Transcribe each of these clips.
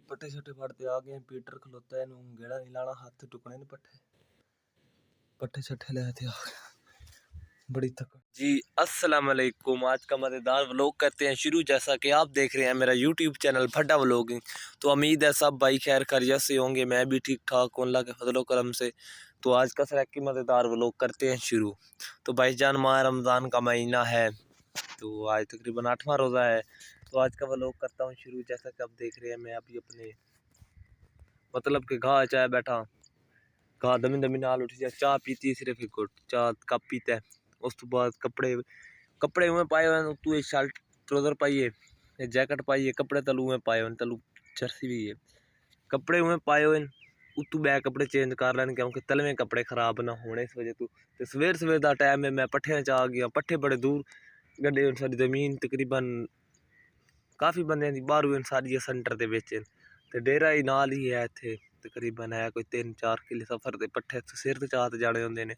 पट्ठे छट्टे फड़ते आ गए। पीटर खलोता है, गेड़ा नहीं लाना, हाथ टुकने ने पट्ठे छट्टे लेते आ गए। बड़ी थक जी। अस्सलाम वालेकुम। आज का मज़ेदार व्लॉग करते हैं शुरू। जैसा कि आप देख रहे हैं मेरा यूट्यूब चैनल फड्डा व्लॉगिंग, तो उम्मीद है सब भाई खैर खैरियत से होंगे। मैं भी ठीक ठाक हूँ अल्लाह के फजलो करम से। तो आज का सर की मज़ेदार व्लॉग करते हैं शुरू। तो भाईजान माह रमज़ान का महीना है, तो आज तकरीबन 8वां रोज़ा है। तो आज का व्लॉग करता हूँ शुरू। जैसा कि आप देख रहे हैं मैं अभी अपने मतलब कि घाह चाय बैठा, घाह दमी दमी नाल उठ जा, चाह पीती सिर्फ एक घुट चाह कप पीता है। उस तो बाद कपड़े उमें पाए हुए, तू एक शर्ट ट्राउजर पाइए, एक जैकेट पाइए, कपड़े तलू में पाए हुए, तलू जर्सी भी है, कपड़े उमें पाए हुए। तू बैग कपड़े चेंज कर लैन क्योंकि तलवे कपड़े खराब ना होने, इस वजह तू तो सवेर का टाइम है। मैं पट्ठे च आ गया, पट्ठे बड़े दूर गड्ढे, सारी जमीन तकरीबन काफ़ी बंदे की बाहर सारी सेंटर के बिच, तो डेरा ही नाल ही है। इतने तकरीबन है कोई 3-4 किले सफर के। पट्ठे सिर तो चाह जाने होंगे ने।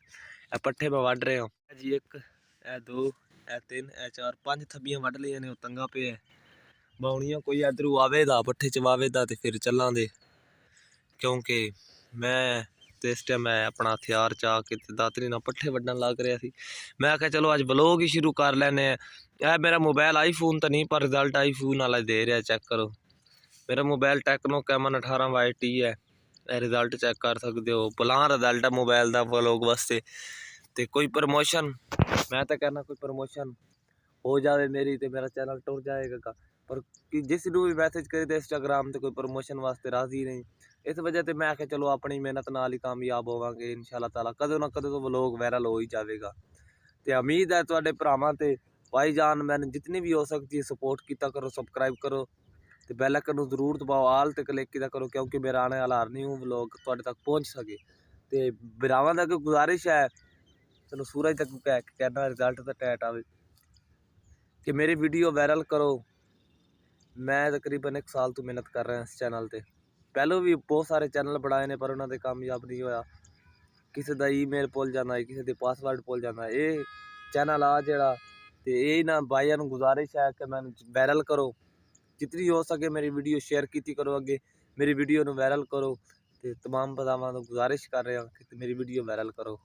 पट्ठे मैं वढ़ रहा हूँ जी। एक ए 2 ए 3 ए 4 5 थब्बियां वढ़ लिया ने, तंगा पे है बाउनियां। कोई इधरू आवेगा पट्ठे चवावेगा तो फिर चलां दे, क्योंकि मैं तो इस टाइम मैं अपना हथियार चा के दातरी ना पट्ठे वड्डन लग रहा थी। मैं आख्या चलो अज व्लॉग ही शुरू कर लैने। यह मेरा मोबाइल आईफोन तो नहीं, पर रिजल्ट आईफोन वाला दे रहा, चेक करो। मेरा मोबाइल टेक्नो कैमन 18Y है, रिजल्ट चेक कर सकते हो। भला रिजल्ट है मोबाइल का व्लॉग वास्ते। तो कोई प्रमोशन मैं तो कहना, कोई प्रमोशन हो जाए मेरी तो मेरा चैनल टुर जाएगा। पर जिस भी मैसेज करे तो इंस्टाग्राम से कोई प्रमोशन वास्ते राजी नहीं। इस वजह से मैं आख्या चलो अपनी मेहनत नाल ही कामयाब होवांगे इंशाअल्लाह ताला। कदों ना कदों तो व्लॉग वायरल हो ही जाएगा। तो उम्मीद है तुहाडे भरावां ते भाईजान मैंने जितनी भी हो सकती है सपोर्ट किया करो, सबसक्राइब करो, तो बैल आइकन जरूर दबाओ, आल ते क्लिक किया करो, क्योंकि मेरा आने वाला हर न्यू व्लॉग तुहाडे तक पहुँच सके। तो भरावां दा कोई गुजारिश है, चलो सूरज तक कहना रिजल्ट तो टैट आवे कि मेरी वीडियो वायरल करो। मैं तकरीबन 1 साल तो मेहनत कर रहा इस चैनल पर। पहलों भी बहुत सारे चैनल बनाए ने, पर उन्होंने कामयाब नहीं होया। किसी का ईमेल भुल जाना है, किसी के पासवर्ड भुल जाना है। ये चैनल आ जड़ा तो यही ना भाइयों को गुजारिश है कि मैं वायरल करो, जितनी हो सके मेरी वीडियो शेयर की करो, अगे मेरी वीडियो को वायरल करो। तो तमाम भरावां तो गुजारिश कर रहे हैं कि मेरी वीडियो वायरल करो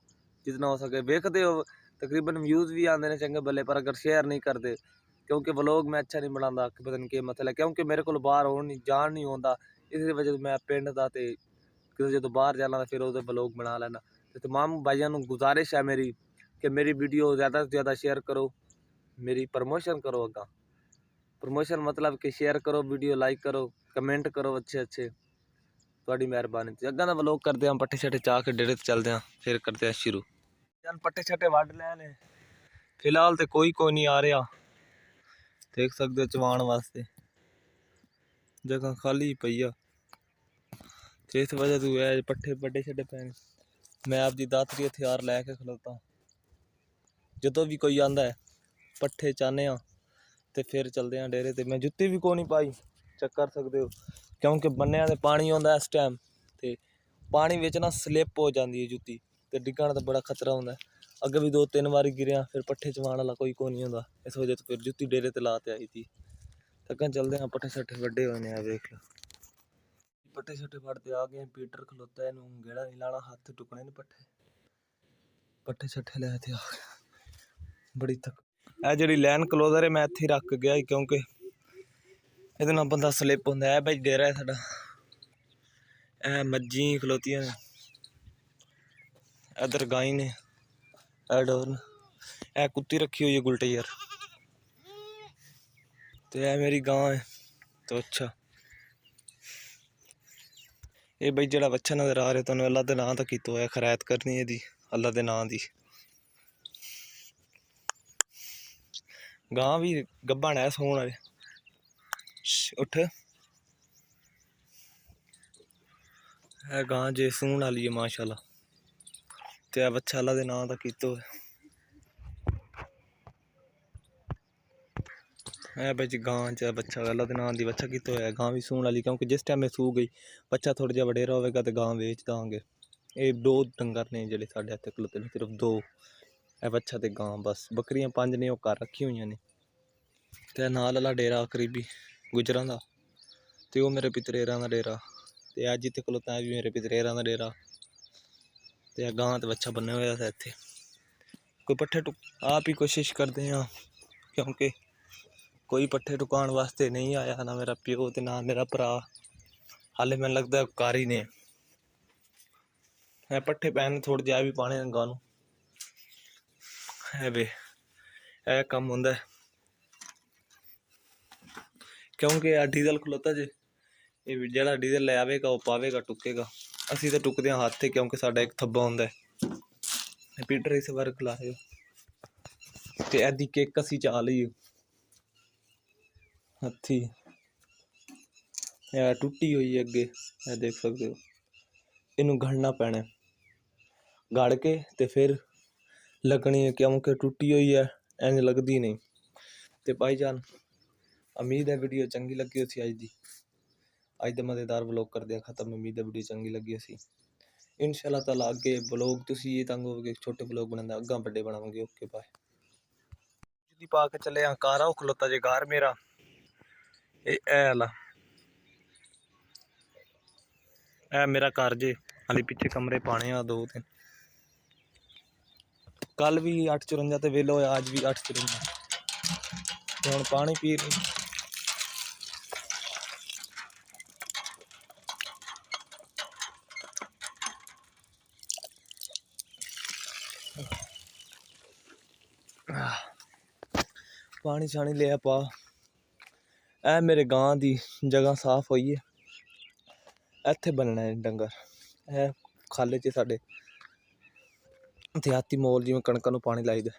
जितना हो सके। वेखते हो तकरीबन व्यूज़ भी आते हैं चंगे भले, पर अगर शेयर नहीं करते, क्योंकि व्लॉग मैं अच्छा नहीं बनाता, पता नहीं क्या मतलब है, क्योंकि मेरे को बाहर हो नहीं जान नहीं होता। इस वजह से मैं पिंड का तो किसी जो बाहर जाना फिर वो व्लॉग बना लेना। तो तमाम भाइयों को गुजारिश है मेरी कि मेरी वीडियो ज़्यादा से ज़्यादा शेयर करो, मेरी प्रमोशन करो। अगर प्रमोशन मतलब कि शेयर करो, वीडियो लाइक करो, कमेंट करो अच्छे अच्छे, थोड़ी मेहरबानी। तो अगर व्लॉग करते हैं पट्ठे छट्टे चाह के डेरे चलते हैं, फिर करते हैं शुरू। पट्ठे छट्टे वढ़ लैने, फिलहाल तो कोई नहीं आ रहा, देख सकते हो चवाण वास्ते जगह खाली पई आ। इस वजह से पट्ठे बड़े छड्डे पैने। मैं आपकी दातरी हथियार लैके खलोता, जो भी कोई आंदा है पट्ठे चाहने तो फिर चलते हैं डेरे ते। मैं जुत्ती भी को नहीं पाई, चेक कर सकते हो, क्योंकि बन्ने ते पानी आता इस टाइम, तो पानी बिच ना स्लिप हो जाती है जुत्ती, तो डिग्गण का बड़ा खतरा होंदा है। अगे भी 2-3 बार गिरिया, फिर पट्ठे चवाण वाला कोई को नहीं होंदा, इस वजह से फिर जुत्ती डेरे ते ला के आई थी। अगर चलते हैं, पट्ठे छट्ठे वड्डे होने हैं, देख लो पट्ठे छट्ठे फड़ते आ गए। पीटर खलोता है, गेड़ा नहीं लाना, हाथ टुकने ने पट्ठे छट्ठे लेते आ गए। बड़ी थक जी लैन क्लोजर है, मैं इत्थे रख गया क्योंकि ये ना बंदा स्लिप होंदा है। भाई डेरा है साडा, ए मज्जी खलोतियां ने, इधर गाई ने, डोर ने, ए कुत्ती रखी हुई है गुलटे यार, तो यह मेरी गां है। तो अच्छा ये भाई जो बच्चा नजर आ रहा है, अल्लाह के नाम तक किया है, खैरात करनी है दी अल्लाह के नाम की। गां भी गब्बन है सोन वाले, उठ है गां जे सून वाली है माशाल्लाह। तो यह बच्चा अल्लाह के नाम तक किया है भाई जी। गां च बच्चा अल्लाह के नाम की बच्चा किया है। गां भी सून वाली, क्योंकि जिस टाइम में सू गई बच्चा थोड़ा जहा वडेरा होगा तो गां बेच देंगे। ये 2 डंगर ने जोड़े साढ़े इतने खलोते हैं, सिर्फ 2 है, बच्चा तो गां, बस बकरियां 5 ने, घर रखी हुई ने। तो नाल वाला डेरा करीबी गुजरां दा, ਤੇ ਉਹ ਮੇਰੇ ਪਿਤਰੇਰਾਂ ਦਾ ਡੇਰਾ। ਤੇ ਅੱਜ ਇੱਥੇ ਖਲੋਤਾ ਵੀ ਮੇਰੇ ਪਿਤਰੇਰਾਂ ਦਾ ਡੇਰਾ। ਤੇ ਗਾਂ ਤੇ ਬੱਚਾ ਬੰਨੇ ਹੋਇਆ ਸੀ ਇੱਥੇ। ਕੋਈ ਪੱਠੇ आप ही कोशिश करते हैं क्योंकि कोई पट्ठे टुकाण वास्ते नहीं आया, ना मेरा प्यो ते ना मेरा भरा। हाले मैनूं लगदा कार ही ने पट्ठे पैन थोड़े जिहा भी पाने गां नूं है वे ए कम हुंदा क्योंकि डीजल खलोता जे ये जिहड़ा डीजल ले आवेगा वो पावेगा टुकेगा। असीं तो टुकदे हां हत्थ क्योंकि साडा एक थब्बा हुंदा है। पीटर इस बार खिला रहे ते एदी किक असीं चा लई हत्थी टुटी हुई है अगे देख सकते हो। इनू गढ़ना पैना गड़ के ते फिर लगनी है क्योंकि टुटी हुई है इंज लगती नहीं। तो भाईजान उम्मीद है वीडियो चंगी लगी उसी अज दा मज़ेदार व्लॉग करदे खत्म। उम्मीद है वीडियो चंगी लगी उसी इंशाअल्लाह ताला अगे व्लॉग तुसी ये तंग हो छोटे व्लॉग बनांदा अग्गा बड़े बनावांगे। Okay bye. पा के चले कार आओ खलोता जे घर मेरा ए मेरा घर जे हाली पिछे कमरे पाने आ 2-3। कल भी 8:54 ते वेला होया, अज भी 8:54 हुण पानी पी रही। पानी शानी लिया पा ए मेरे गां दी जगह साफ होई है। इत्थे बनना है डंगर है खाले च साडे देहाती मोल जिवें कणकां नूं पानी लाईदा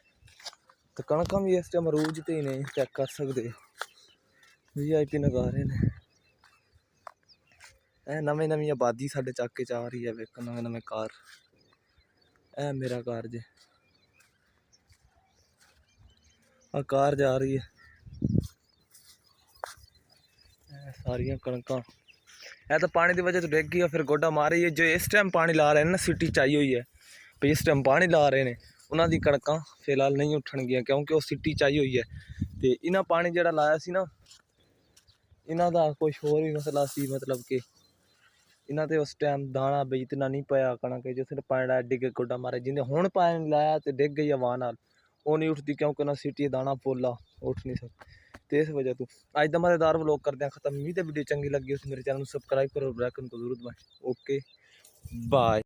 तो कणकां भी इस टाइम अरूज ते ही ने चेक कर सकते VIP नगारे ने। नवीं नवीं आबादी साडे चाके च आ रही है। वेख नवें नवें कार ए मेरा कार जे कार जा रही है सारिया कणकां है तो पानी की वजह तो डिग गई। फिर गोडा मार रही है जो इस टाइम पानी ला रहे हैं ना सिटी चाहिए हुई है भाई इस टाइम पानी ला रहे हैं उन्होंने कणकां फिलहाल नहीं उठन गया क्योंकि वो सिटी चाहिए हुई है। तो इन्हें पानी जो लाया सी ना इन्हों का कुछ होर भी मसला सी मतलब कि इन्हों तो उस टाइम दाना बई इतना नहीं पाया कणक जिस पानी लाया डिगे गोडा मारे जिन्हें हुण पानी लाया तो डिग गई हवा नाल वो नहीं उठती क्योंकि उन्हें सिटी दाना पोला उठ नहीं सकता। तो इस वजह तो अज का मज़ेदार व्लॉग करते हैं खत्म। उम्मीद है वीडियो चंगी लगी उस मेरे चैनल को सब्सक्राइब करो, बेल आइकन को जरूर दबाएं। Okay bye.